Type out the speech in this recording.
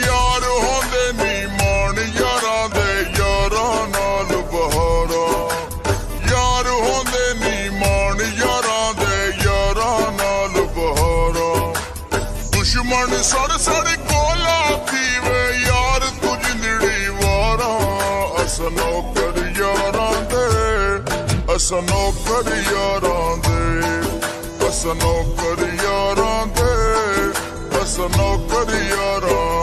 यार होंदे नी मान यारां दे यारां नाल बहारा यार होंदे नी मान यारां दे यारां नाल बहारा दुश्मन सड़ सड़ कोला थीवे यार तू जिंदड़ी वारा अस नौकर यारां दे अस नौकर यारां दे अस नौकर यारां दे अस नौकर यारां